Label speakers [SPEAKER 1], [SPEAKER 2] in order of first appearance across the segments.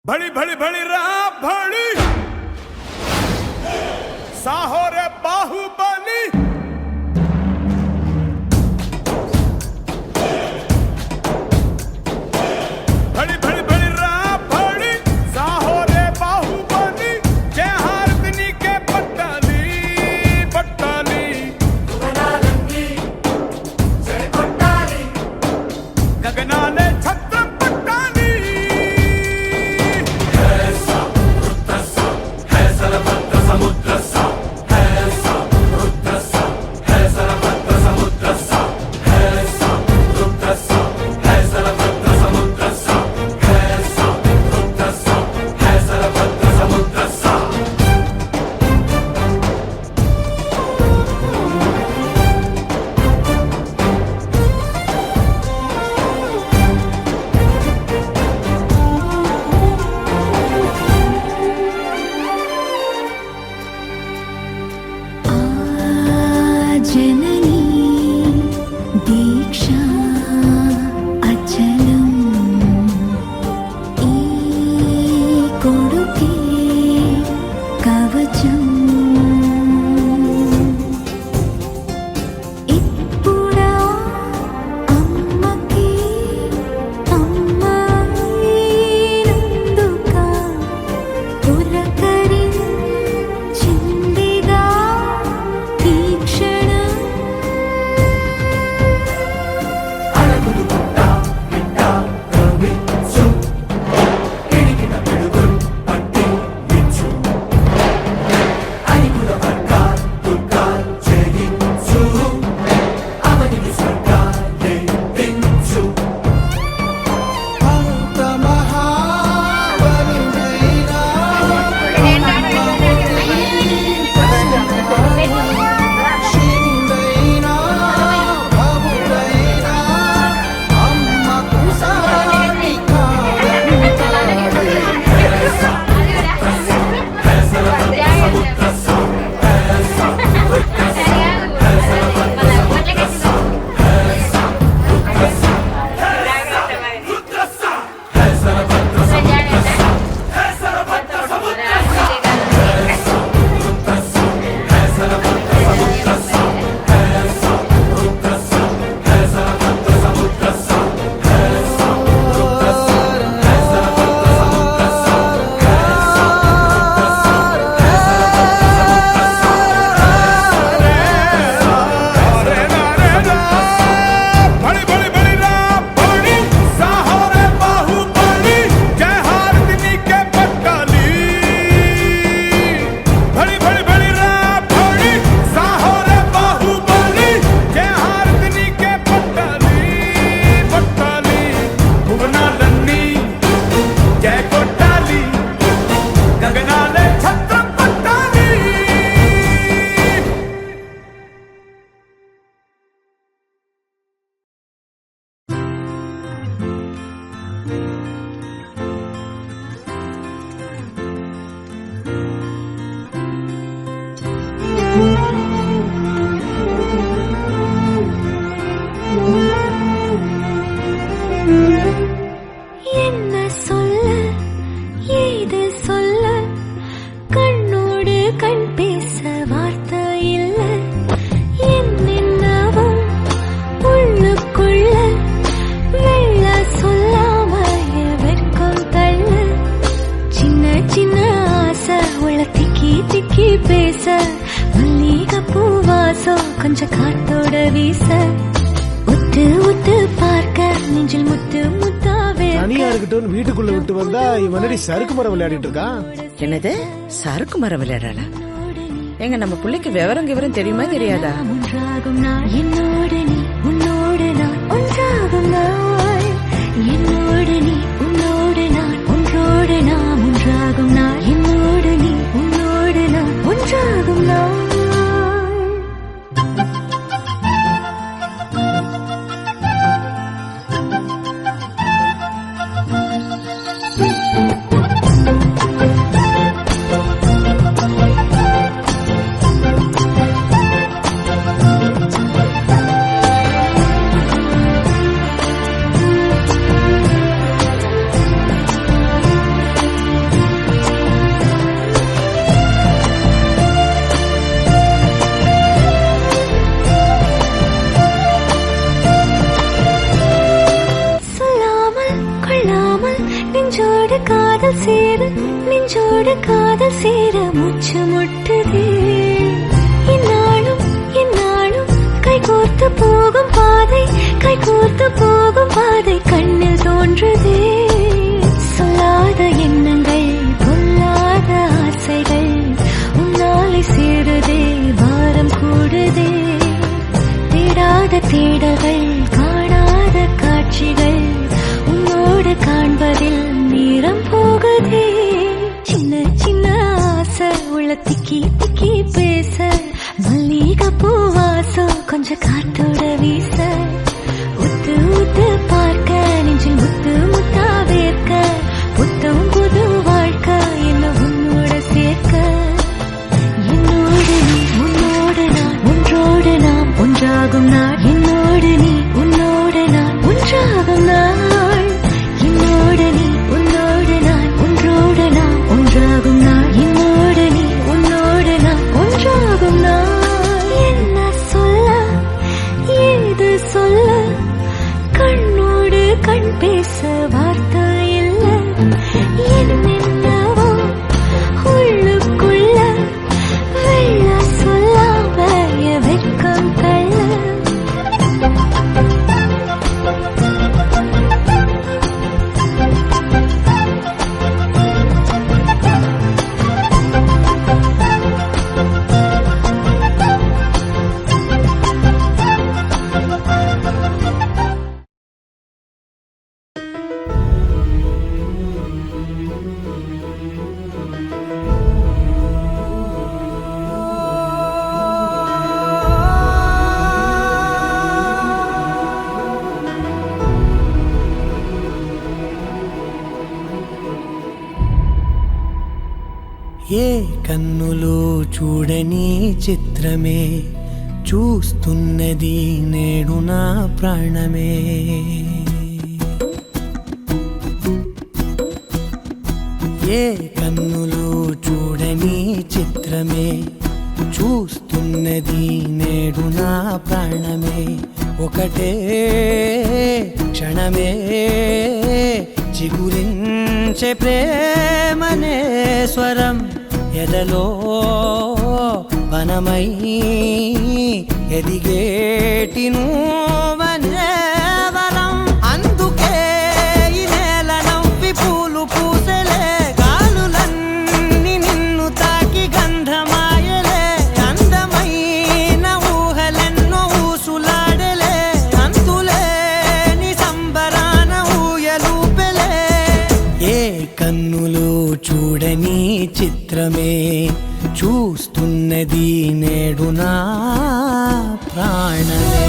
[SPEAKER 1] भड़ी भड़ी भड़ी रहा भड़ी साहो रे बाहुबली भड़ी भड़ी भड़ी रहा भड़ी साहो रे बाहुबली जय हारदिनी के पट्टाली पट्टाली गगनालंगी जय पट्टाली गगनाले छत्र
[SPEAKER 2] வீட்டுக்குள்ள விட்டு வந்தா இவனடி சறுக்கு மரம் விளையாடிட்டு இருக்கா.
[SPEAKER 3] என்னது சறுக்கு மரம் விளையாடல? எங்க நம்ம புள்ளைக்கு விவரம் விவரம் தெரியுமா தெரியாதா?
[SPEAKER 4] என்னோடு நீ உன்னோடு நான் ஒன்றாகும் நாள், என்னோடு நீ உன்னோடு நான் ஒன்றோடு நாம் ஒன்றாகும் நாள், என்னோடு நீ உன்னோடு நான் ஒன்றாகும் நாள். நெஞ்சோடு காதல் சேர நெஞ்சோடு காதல் சேர மூச்சு முட்டுதே இந்நாளும் இந்நாளும் கைகோர்த்து போகும் பாதை கைகோர்த்து போகும் பாதை கண்ணில் தோன்றுதே சொல்லாத எண்ணங்கள் பொல்லாத ஆசைகள் உன்னாலை சேருதே பாரம் கூடுதே தேடாத தேடல்கள் காணாத காட்சிகள் உன்னோடு காண்பதில் நேரம் போகுதே சின்ன சின்ன ஆசை உள்ள திக்கி திக்கி பேச மல்லிகை பூவாசம் கொஞ்சம் காத்தோட வீச உத்து உத்து பார்க்க நெஞ்சில் முத்து முத்தா வேர்க்க புத்தம் புது வாழ்க்கை என்ன உன்னோட சேர்க்க என்னோடு நீ உன்னோடு நான் ஒன்றோடு நாம் ஒன்றாகும் நாள் என்னோடு நீ உன்னோடு நான் ஒன்றாகும் நாள் என்னோடு நீ உன்னோடு நான் ஒன்றோடு நாம் ஒன்றாகும் நாள் என்னோடு நீ உன்னோடு நான் ஒன்றாகும் நாள் என்ன சொல்ல ஏது சொல்ல கண்ணோடு கண் பேச வார்த்தை இல்ல என்னவோ உள்ளுக்குள்ள வெள்ள சொல்லாம வெட்கம் தள்ள
[SPEAKER 5] ఏ కన్నులు చూడని చిత్రమే చూస్తున్నది నేడు నా ప్రాణమే ఏ కన్నులు చూడని చిత్రమే చూస్తున్నది నేడు నా ప్రాణమే ఒకటే క్షణమే చిగురించే ప్రేమనే స్వరం ఎదలో వనమై ఎదిగేటి నువ్వనే వరం అందుకే ఈ నేల నవ్వి పూలు పూసలే గాలులన్నీ నిన్ను తాకి గంధమాయలే అందమైన ఊహలెన్నో ఊసులాడలే అంతులేని సంబరాన ఊయలూపెలే ఏ కన్నులు చూడని చిత్రమే చూస్తున్నది నేడు నా ప్రాణమే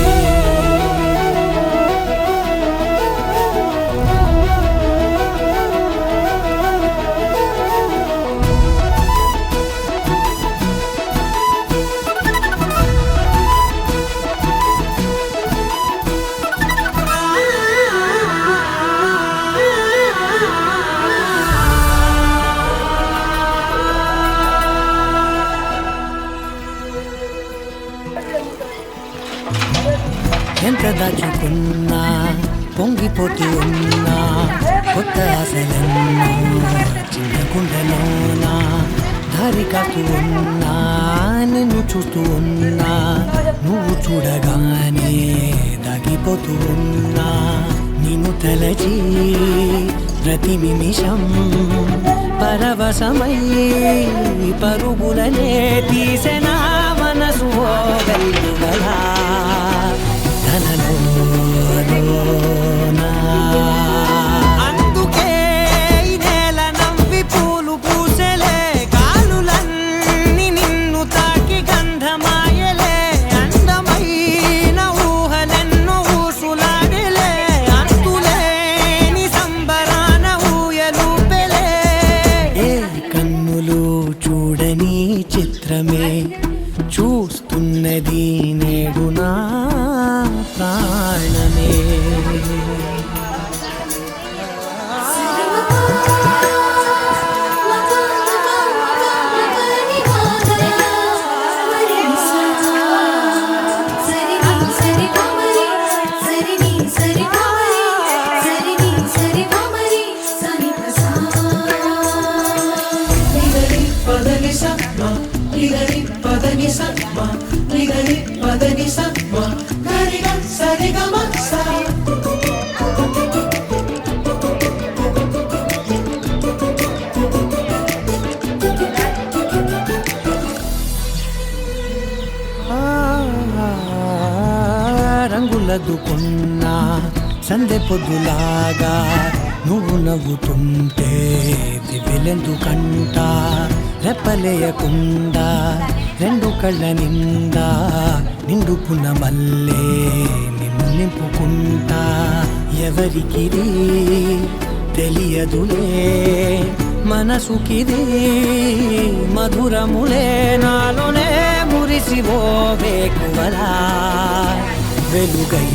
[SPEAKER 5] ఎంత దాచుకున్నా పొంగిపోతూ ఉన్నా కొత్త ఆశలన్నా చిన్న గుండెలోనా దారి కాస్తూ ఉన్నా నిన్ను చూస్తూ ఉన్నా నువ్వు చూడగానే దాగిపోతూ ఉన్నా నిన్ను తలచి ప్రతి నిమిషం పరవశమై పరుగులనే తీసెనా మనసు వెల్లువలా అందుకే ఈ నేల నవ్వి పూలు పూసలే గాలులన్నీ నిన్ను తాకి గంధమాయలే అందమైన ఊహలెన్నో ఊసులాడలే అంతులేని సంబరాన ఊయలూపెలే ఏ కన్నులు చూడని చిత్రమే చూస్తున్నది నేడు నా ప్రాణమే రంగులదుకున్నా సందె పొద్దులాగా నువ్వు నవ్వుతుంటే దివ్యలెందుకంట రెప్పలేయకుండా రెండు కళ్ళ నిండా నిండుకున్న మల్లే నిన్ను నింపుకుంటా ఎవరికిది తెలియదులే మనసుకిది మధురములే నాలోనే మురిసివో వేకువలా వెలుగై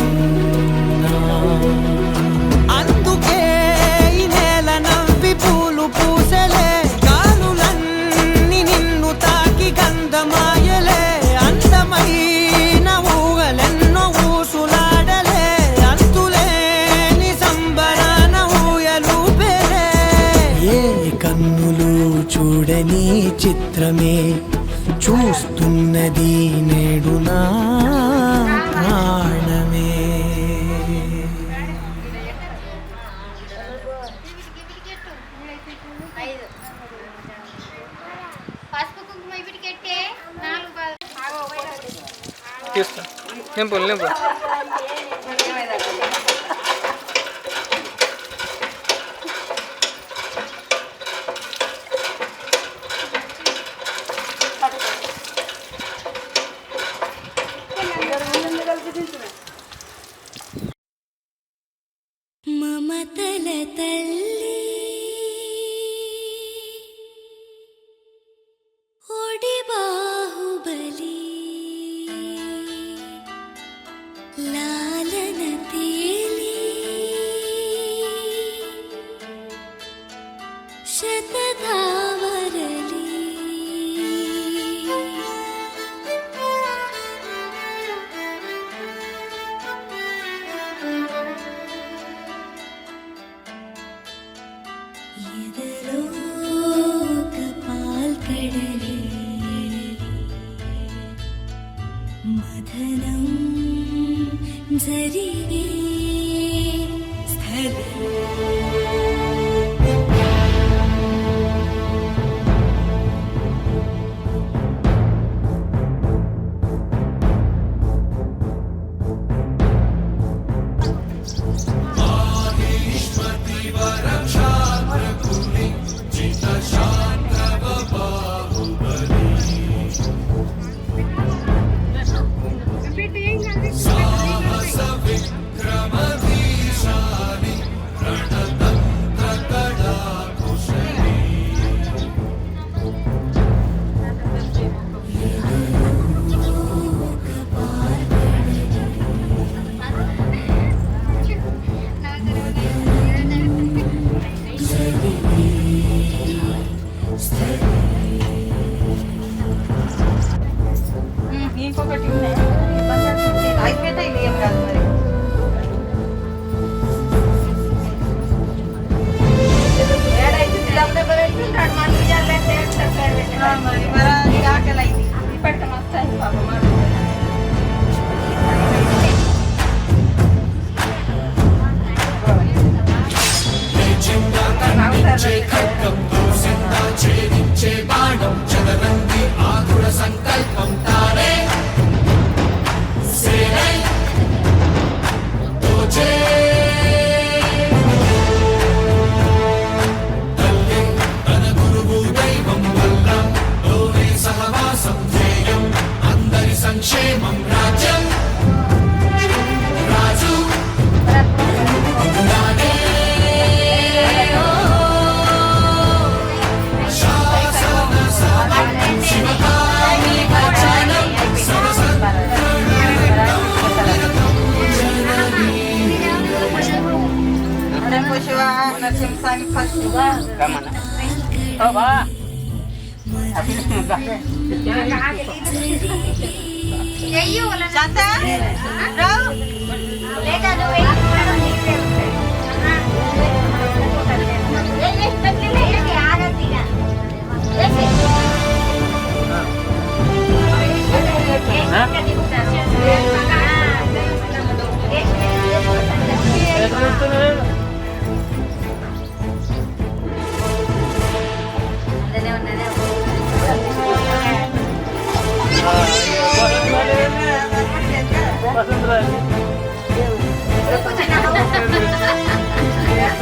[SPEAKER 5] ఉన్నా. అందుకే ఈ నేల నవ్వి పూలు పూసలే గాలులన్నీ నిన్ను తాకి గంధమాయలే అందమైన ఊగలెన్నో ఊసులాడలే అంతులేని సంబరాన ఊయలు పెరే ఏ కన్నులు చూడని చిత్రమే చూస్తున్నది నేడు నా ప్రాణమే.
[SPEAKER 6] పసుపు కుంకుమ ఇప్పటికెట్టే 4
[SPEAKER 7] తీసుకో నింపు నింపు
[SPEAKER 4] మమతల తల్లి ఒడి బాహుబలి లాలన తేలి శతధావరలి ఎదలోక పాల్కడలే మదనం జరిగే స్థలం
[SPEAKER 3] ఇంకొకటి అయిపోతే ఇది ఏం కాదు మరి మరి మరి ఆకలి అయింది ఇప్పటికీ వస్తాయి పాపం
[SPEAKER 1] సంక్షేమం రాజ్యం రాజు
[SPEAKER 3] నరసింహస్వామి ఫస్ట్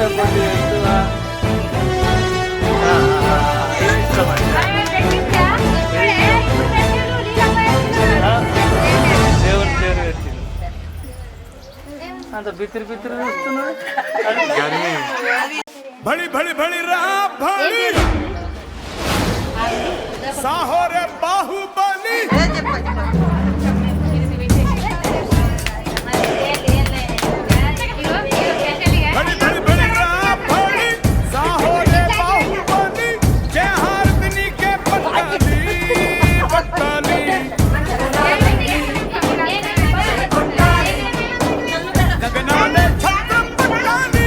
[SPEAKER 7] కొద్దిగా ఎక్కువ. ఏమి ఇష్టమండి? దేవుని పేరు పెట్టింది. అంత బిత్తిరి బిత్తిరి చూస్తున్నాడు.
[SPEAKER 1] बड़ी बड़ी बड़ी रहा भाली साहो रे बाहुबली बड़ी बड़ी बड़ी रहा भाली साहो रे बाहुबली जय हारदनी के पट्टाली पट्टाली गगनाने छत्र पट्टाली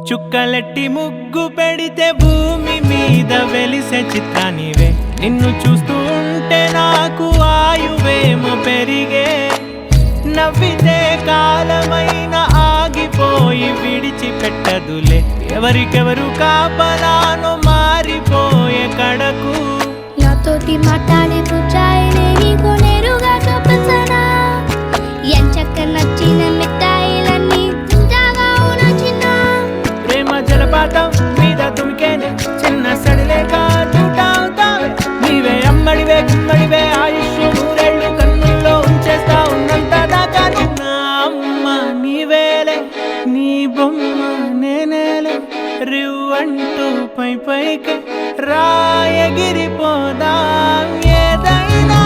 [SPEAKER 5] చుక్కలెట్టి ముగ్గు పెడితే భూమి మీద వెలిసే చిత్రానివే నిన్ను చూస్తూ ఉంటే నాకు ఆయువేమో పెరిగే నవ్వితే కాలమైన ఆగిపోయి విడిచిపెట్టదులే ఎవరికెవరు కాపలానో మారిపోయే కడకు
[SPEAKER 4] నాతోటి మాట్లాడే పుచ్చాయినే నీకు నేరుగా చూపించనా ఎంచక్క నచ్చిన మిఠాయిలన్నీ తింటాగా నచ్చిన
[SPEAKER 5] ప్రేమ జలపాతం మీద తుమికేనే చిన్న సడిలేక చూటావుతావే నీవే అమ్మడివే గుమ్మడివే ఆయుష్ నూరేళ్ళు కన్నుల్లో ఉంచేస్తా ఉన్నంత దాకా నా అమ్మ నీవేలే నీ బొమ్మ నేనేలే రివ్వంటూ పై పైకి రాయగిరిపోదాం ఏదైనా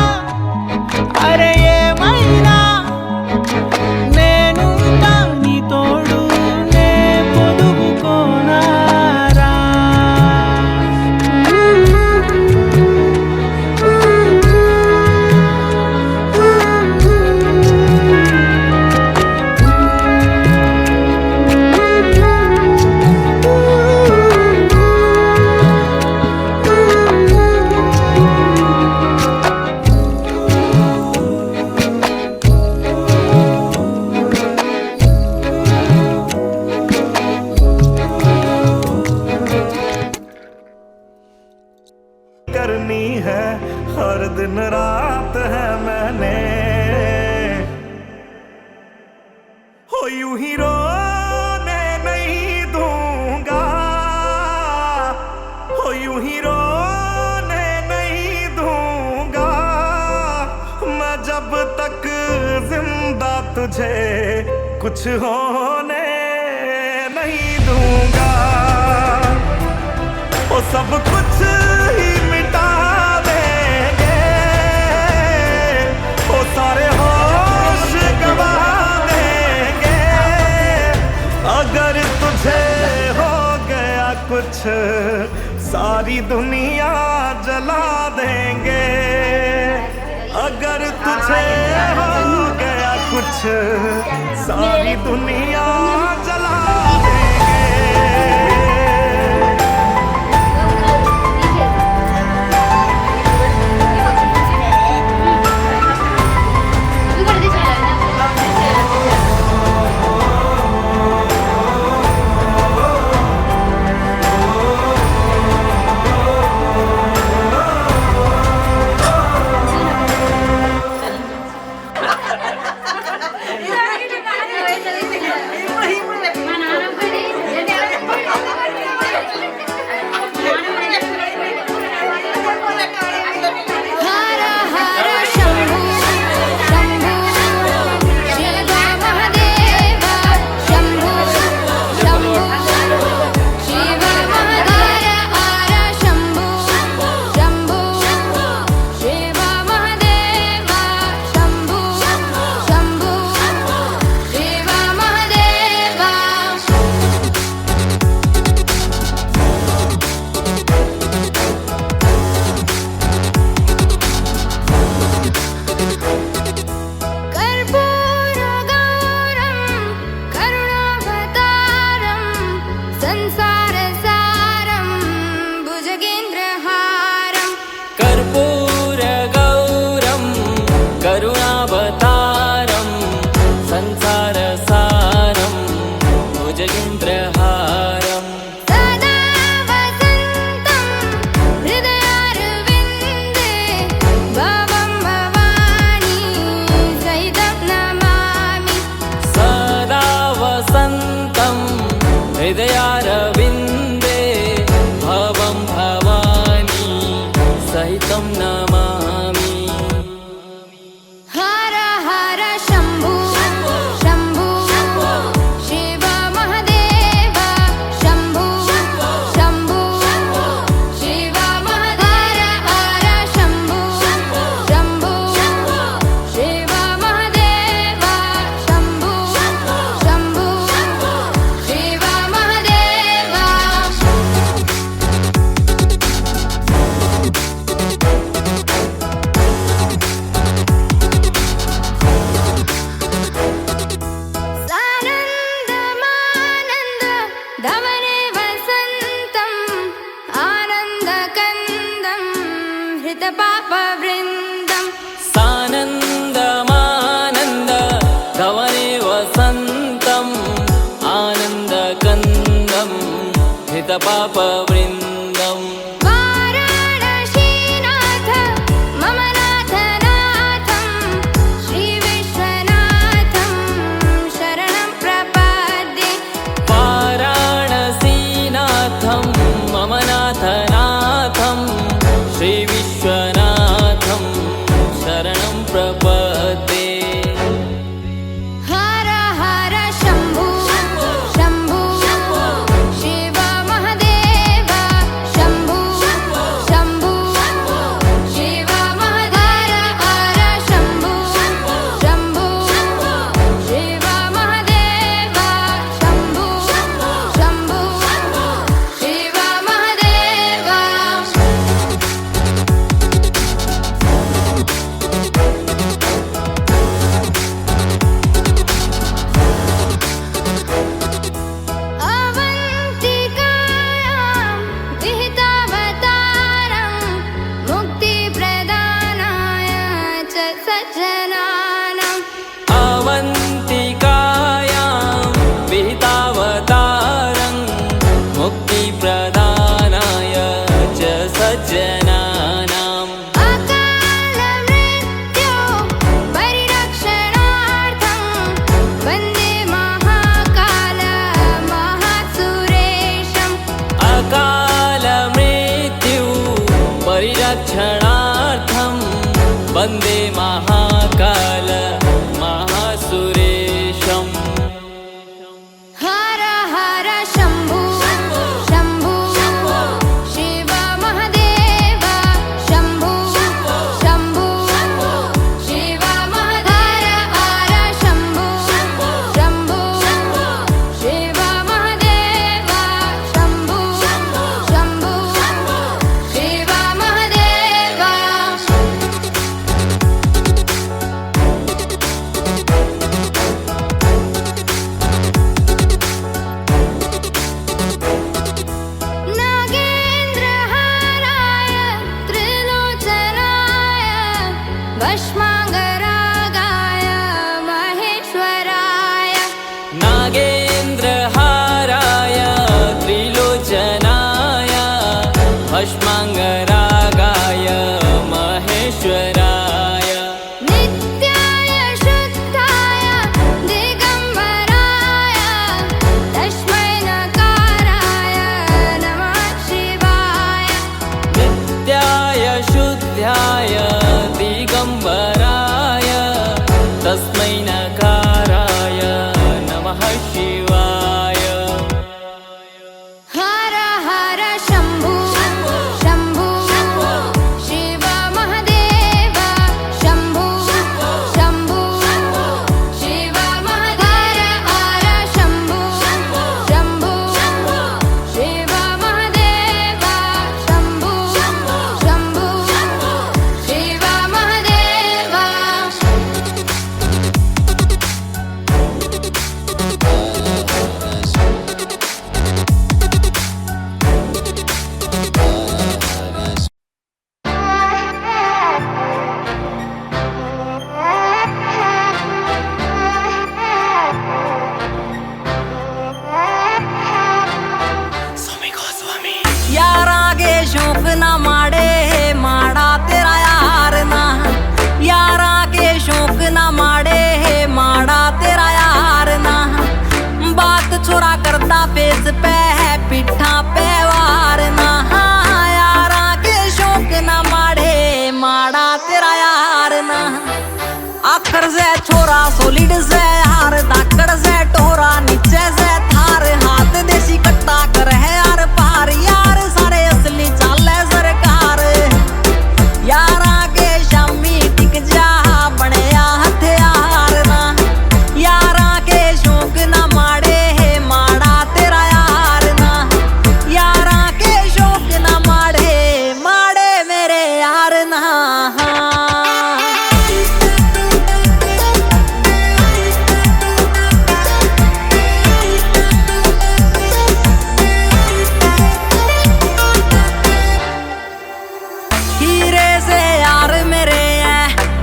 [SPEAKER 5] అరే ఏమైనా నేను నీ తోడు నే పొదుపుకోనారా
[SPEAKER 8] तुझे कुछ होने नहीं दूंगा, वो सब कुछ ही मिटा देंगे, वो सारे होश गवा देंगे। अगर तुझे हो गया कुछ सारी दुनिया जला देंगे, अगर तुझे हो गया कुछ सारी दुनिया जला
[SPEAKER 5] हृदयारविन्दे भवं भवानी सहितं नमामि।
[SPEAKER 4] हर हर शम्भु शम्भु शिव महादेव शम्भु शम्भु शिव महादेव हर शम्भु शम्भु शिव महादेव शम्भु शम्भु शिव महादेव। सानन्दमानन्द धवने वसन्तम् आनन्दकन्दं हृतपापवृन्दम्।
[SPEAKER 5] सानन्दमानन्द धवने वसन्तम् आनन्दकन्दं हितपापवृन्दम्।
[SPEAKER 4] वाराणसीनाथ मम नाथनाथं श्रीविश्वनाथं शरणं प्रपद्ये।
[SPEAKER 5] वाराणसीनाथं मम नाथनाथं श्रीविश्वनाथं शरणं प्रपद्ये।
[SPEAKER 4] हर हर शम्भु शम्भु शिव महादेव शम्भु शम्भु शिव महादेव हर शम्भु शम्भु शिव महादेव शम्भु शम्भु शिव महादेव। अवन्तिकायां विहितावतारं मुक्तिप्रदानाय च सज्जनानाम्।
[SPEAKER 5] अवन्तिकायां विहितावतारं मुक्तिप्रदानाय च सज्जनानाम्।
[SPEAKER 4] अकालमृत्यो परिरक्षणार्थं वन्दे महाकाल महासुरेशम्।
[SPEAKER 5] अकालमृत्यु परिरक्षणार्थं वन्दे महाकाल महासुरेशम्।
[SPEAKER 9] फेस पे है पिठा पे वार ना यारा के शौक ना माड़े माड़ा तेरा यार ना आखर से छोरा सोलिड से हार दाकड़ से टोरा नीचे से थार हाथ देसी कट्टा कर है यार पार यार सारे असली चाले सरकार यारा के शामी टिक जा बने हथियार ना यारा के शौक ना माड़े है माड़ा तेरा यार ना यारा के शौक ना माड़े माड़े मेरे यार ना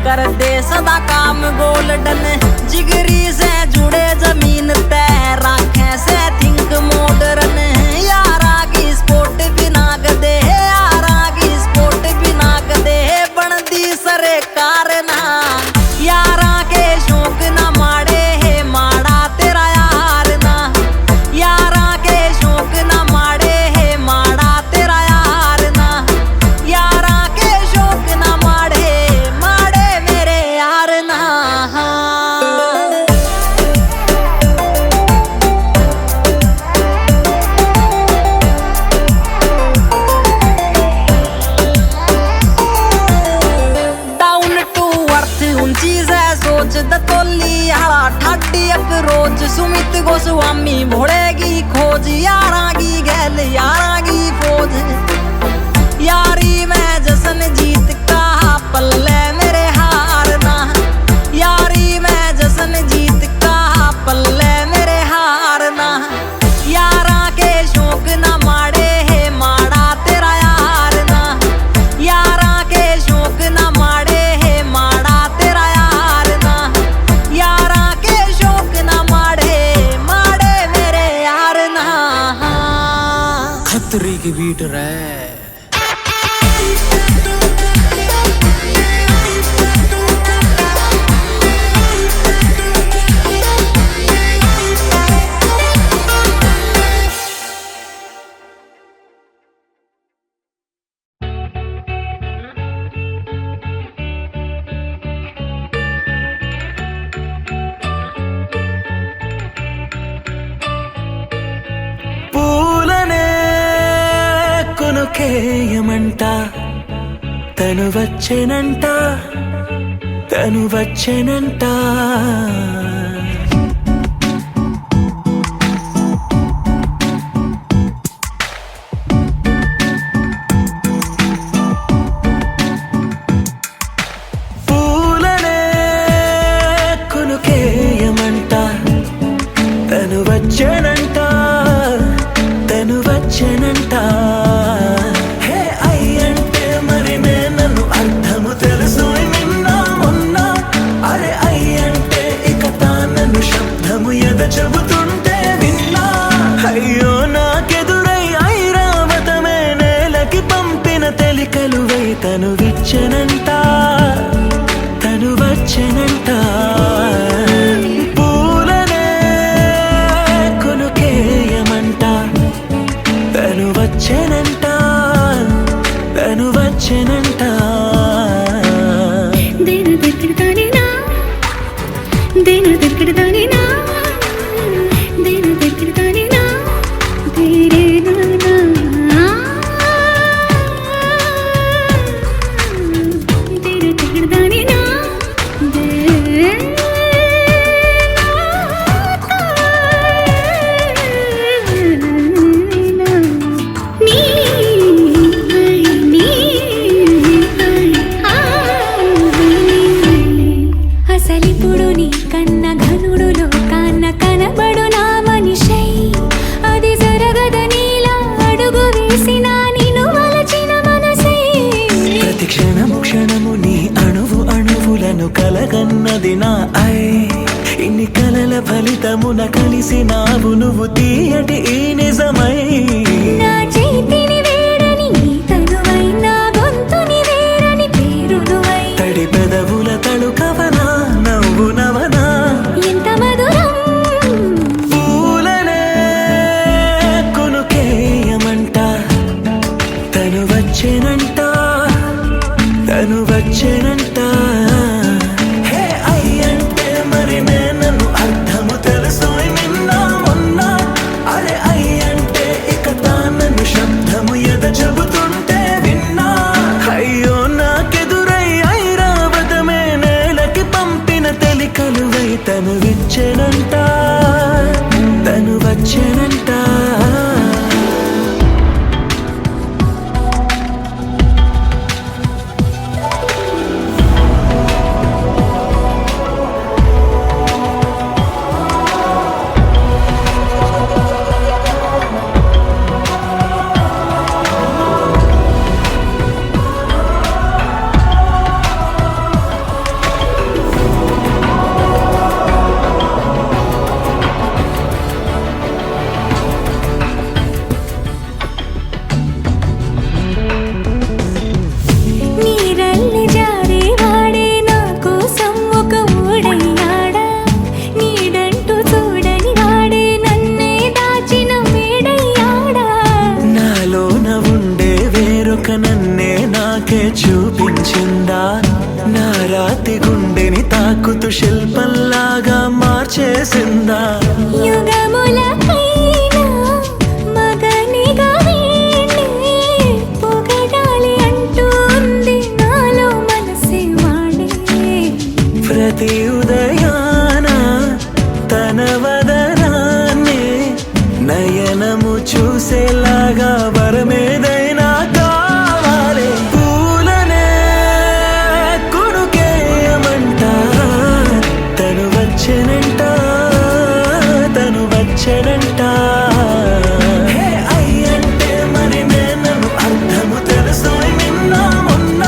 [SPEAKER 9] कर दे सदा काम गोल्डन जिगरी से जुड़े जमीन तय राखे से थिंक मॉडर्न यारा की स्पोर्ट बिना गदे यारा की स्पोर्ट बिना गदे बनदी सरकार ना यारा के शौक ना माड़े है माड़ा तेरा यार ना यारा के शौक ना माड़े है माड़ा तेरा यार ना यारा के शौक ना माड़े रोज सुमित गोस्वामी भोड़ेगी खोज यारा की गैल यारा की फौज यारी में जसन जीत का पल्ले मेरे हार ना यारी में जसन जीत का पल्ले मेरे हार ना यारा के शौक ना माड़े है माड़ा तेरा यार ना यारा के शौक ना माड़े है माड़ा तेरा यार ना यारा के शौक ना माड़े माड़े मेरे यार ना
[SPEAKER 5] खतरी की बीट रे
[SPEAKER 8] కేయమంట తను వచ్చేనంట తను వచ్చేనంట పూలనే కొనుకేయమంట తను వచ్చేనంట తను వచ్చేనంట చెబుతుంటే విన్నా అయ్యో నాకెదురై ఐరావతమే నేలకి పంపిన తెలికలువై తను విచ్చనంట తను వచ్చనంట పూలనే కొనుకేయమంట తను వచ్చనంట తను వచ్చనంట
[SPEAKER 4] దేని దగ్గరదానినా దేని దగ్గరదానినా
[SPEAKER 8] కలగన్నది నా ఐ ఇన్ని కలల ఫలితమున కలిసినావు నువ్వు తీయటి ఈ నిజమై
[SPEAKER 4] నా చేతిని వేడని తనువై నా గొంతుని వేరని పేరునువై
[SPEAKER 8] తడి పెదవుల తడుకవనా నవ్వు నవనా
[SPEAKER 4] ఎంత మధురం
[SPEAKER 8] పూలనే వచ్చెనంట.
[SPEAKER 4] నీరల్లి జారే వాడే నా కోసం ఒక ఊడయ్యాడా, నీడంటూ చూడని వాడే నన్నే దాచిన మేడయ్యాడా.
[SPEAKER 8] నాలోన ఉండే వేరొక నన్నే నాకే చూపించిందా, నా రాతి గుండెని తాకుతూ శిల్పంలాగా మార్చేసిందా.
[SPEAKER 4] యుగములకైనా మగనిగా వీణ్ణి పొగడాలి అంటూ ఉంది నాలో మనసే వాడే.
[SPEAKER 8] ప్రతి ఉదయాన తన వదనాన్ని నయనము చూసేలాగా వరమేదైనా కావాలి. పూలనే కొడుకేయమంట, తను వచ్చెనంట, తను వచ్చెనంట. హే అయ్యంటే మరి నేను అర్థము తెలుసోయ్ నిన్న మొన్న.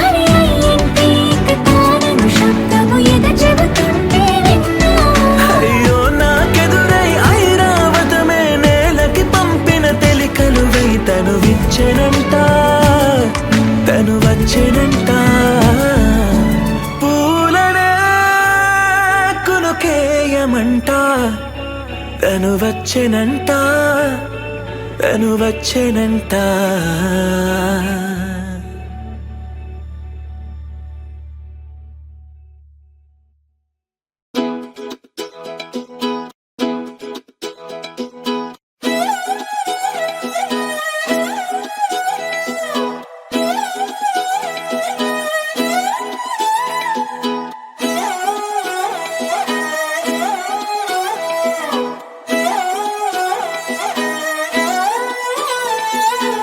[SPEAKER 4] అరే అయ్యంటే ఇక తానను శబ్దము ఎద చెబుతుంటే విన్నా.
[SPEAKER 8] అయ్యో నాకెదురై ఐరావతమే నేలకి పంపిన తెలికలువై తను విచ్చెనంట, తను వచ్చెనంట. పూలనే కునుకేయమంట, తను వచ్చెనంట, తను వచ్చెనంట.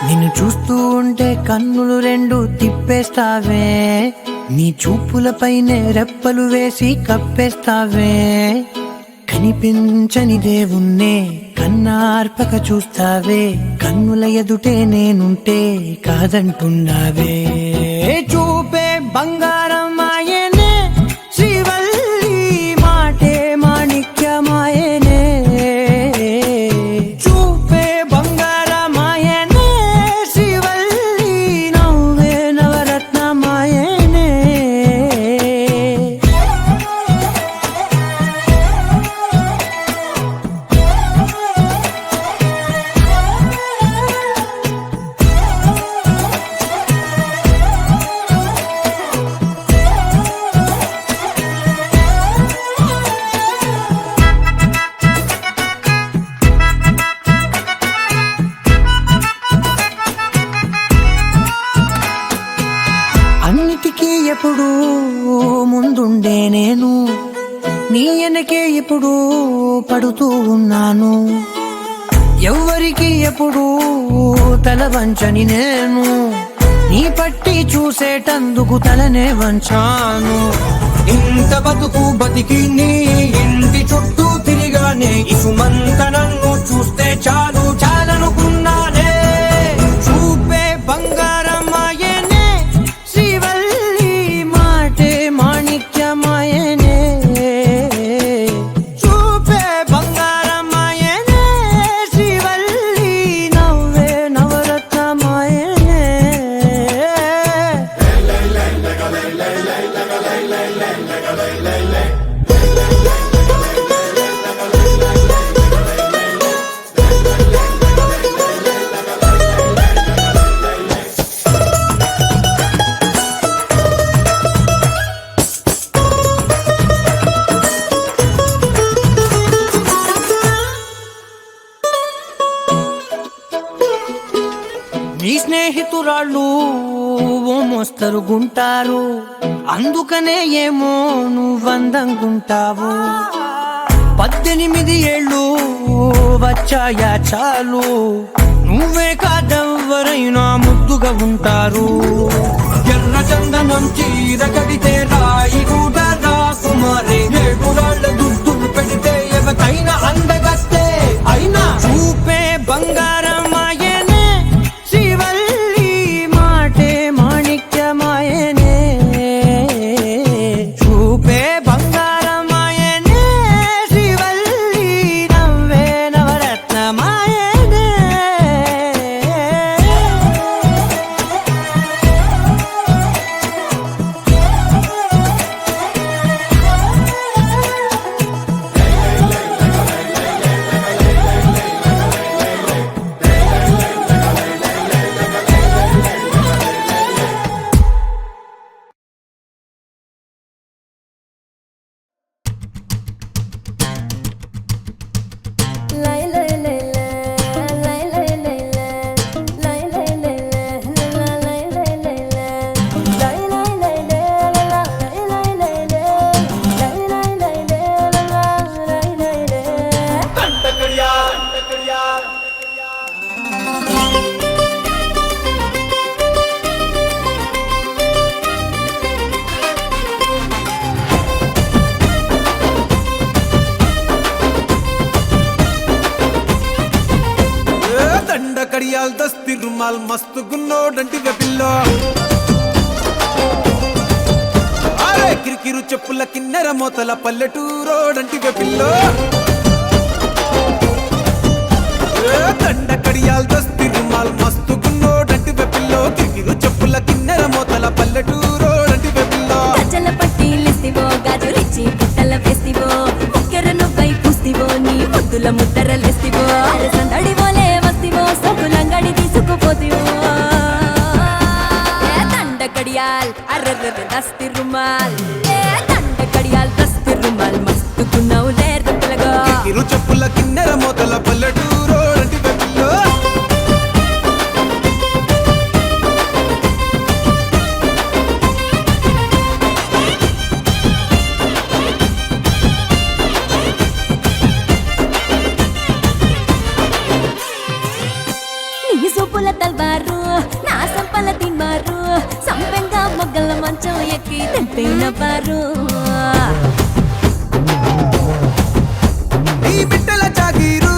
[SPEAKER 10] నిన్ను చూస్తూ ఉంటే కన్నులు రెండు తిప్పేస్తావే, నీ చూపులపైనే రెప్పలు వేసి కప్పేస్తావే. కనిపించని దేవుణ్ణే కన్నార్పక చూస్తావే, కన్నుల ఎదుటే నేనుంటే కాదంటున్నావే. చూపే బంగారం ఆయనే, శ్రీవల్లి మాటే మాణిక్యమాయనే. చూపే బంగారమాయనే, శ్రీవల్లి నవ్వే నవరత్నమాయనే. అన్నిటికీ ఎప్పుడు ముందుండే నేను, నీ వెనకే ఎప్పుడు పడుతూ ఉన్నాను. ఎవ్వరికి ఎప్పుడు తల వంచని నేను, నీ పట్టి చూసేటందుకు తలనే వంచాను. ఇంత బతుకు బతికి నీ ఇంటి చుట్టూ తిరిగానే, ఇసుమంత నన్ను చూస్తే చాలు చాలనుకున్నానే. చూపే బంగారమాయనే, శ్రీవల్లి మాటే మాణిక్యమాయనే. చూపే బంగారమాయనే, శ్రీవల్లి నవ్వే నవరత్నమాయనే. నీ స్నేహితురాళ్ళు ఓ మోస్తరుగుంటారు, అందుకనే ఏమో నువ్వందంగుంటావు. 18 ఏళ్ళు వచ్చాయా చాలు నువ్వే కాదెవ్వరైనా ముద్దుగా ఉంటారు ఎర్ర చందనం చీర కడితే రాయి కూడా రాకుమారే ఏడురాళ్ళ దుద్దులు పెడితే ఎవతైనా అందగస్తే అయినా చూపే బంగారమాయనే శ్రీవల్లి మాటే మాణిక్యమాయనే చూపే బంగారమాయనే శ్రీవల్లి నవ్వే నవరత్నమాయనే
[SPEAKER 1] దండ కడియాల్ దస్తి రుమాల్ మస్తు గున్నోడంటి వెపిల్లో అరే కిరికిరు చెప్పుల కిన్నెర మోతల పల్లెటూరోడంటి వెపిల్లో దండ కడియాల్ దస్తి రుమాల్ మస్తు గున్నోడంటి వెపిల్లో కిరికిరు చెప్పుల కిన్నెర మోతల పల్లెటూరోడంటి వెపిల్లో
[SPEAKER 4] గజల పట్టీలిస్తివో గాజులిచ్చి పుట్టల వేస్తివో ముక్కెర నువ్వై పూస్తివో నీ ముద్దుల ముద్దరలేస్తివో సందడివోలే వస్తివో సబ్బులంగడి తీసుకుపోతివో దండ కడియాల్ అర్రర్ర దస్తి రుమాల్ దండ కడియాల్ దస్తి రుమాల్ మస్తుకున్నావు లేరు పిల్లగా
[SPEAKER 1] కిరికిరు చెప్పుల కిన్నెర మోతల పల్లెటూరోడంటి వెపిల్లో
[SPEAKER 4] నీ సూపుల తల్వారు నా సంపల తిన్మారు సంపెంగా మొగ్గల మంచం ఎక్కి తెంపైన బారు
[SPEAKER 1] నీ బిడ్డల జాగీరు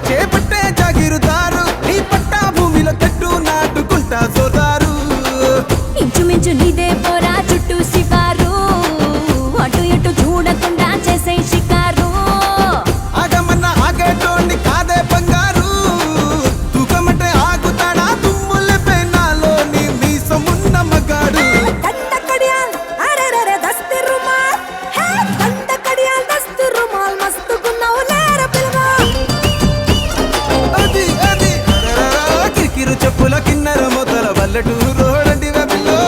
[SPEAKER 1] చేపట్టే జాగీరుదారు నీ పట్టా భూమిలో చెట్టు నాటుకుంటా సోదారు
[SPEAKER 4] ఇంచుమించు నీదే పోరా చుట్టూ శివారు అటు ఇటు చూడకుండా చేసే షికారు
[SPEAKER 1] ఆగమన్న ఆగేటోండి కాదే బంగారు తూకమంటే ఆగుతాడా తుమ్ముల పెనాలో నీ మీసమున్న మగాడు
[SPEAKER 4] దండ కడియాల్ అరెరెరె దస్తి రుమాల్ హే దండ కడియాల్ దస్తి రుమాల్ మస్తుకున్నావు లేర పిల్లగా
[SPEAKER 1] అది అది అరెరెరె, కిరికిరు చెప్పుల కిన్నెర మొదల పల్లెటూరోడంటి వెపిల్లో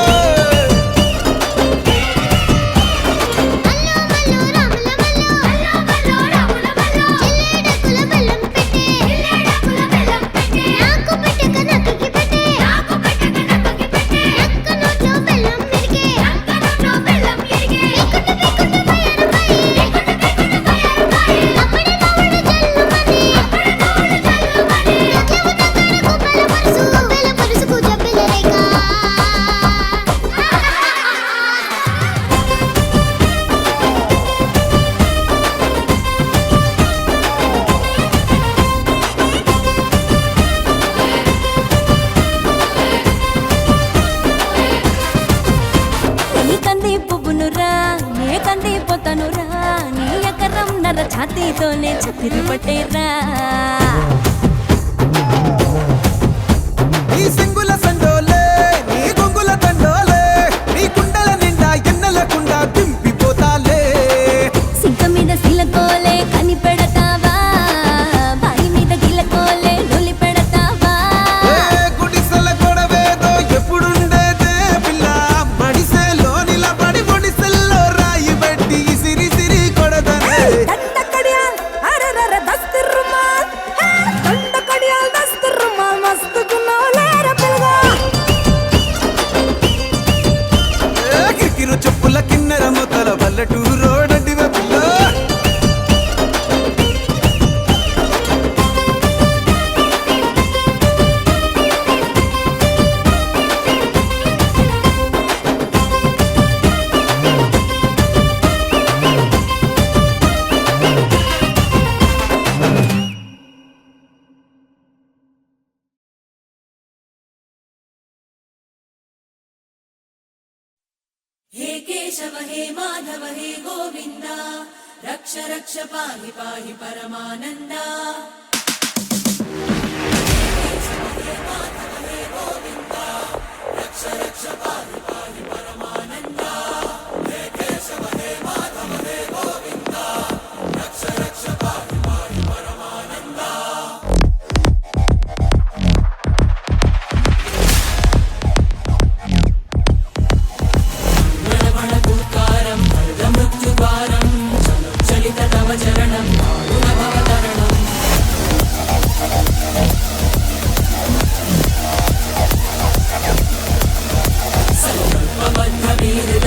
[SPEAKER 4] నీ కంది పువ్వునురా నే కంది పోతానురా నీ ఎకరం నర ఛాతీతోనే చతిరి పట్టేరా
[SPEAKER 1] నీ సింగుల సండోలే నీ గొంగుల దండోలే నీ కుండల నిండా ఎన్నెలకుండా దింపిపోతాలే
[SPEAKER 4] సింక మీద సిలకోలే కని పెడతావా బాయి మీద గిలకోలే నొలి పెడతావా
[SPEAKER 1] ఏ గుడిసెల గొడవేదో ఎప్పుడుండేదే పిల్ల మడిసెలో నిలబడి గుడిసెల్లో రాయి పెట్టి సిరి సిరి కొడదనే
[SPEAKER 4] దండ కడియాల్ అరెరెరె దస్తి రుమాల్ కేశవ హే మాధవ హే గోవింద రక్ష రక్ష పాహి పాహి పరమానంద వీర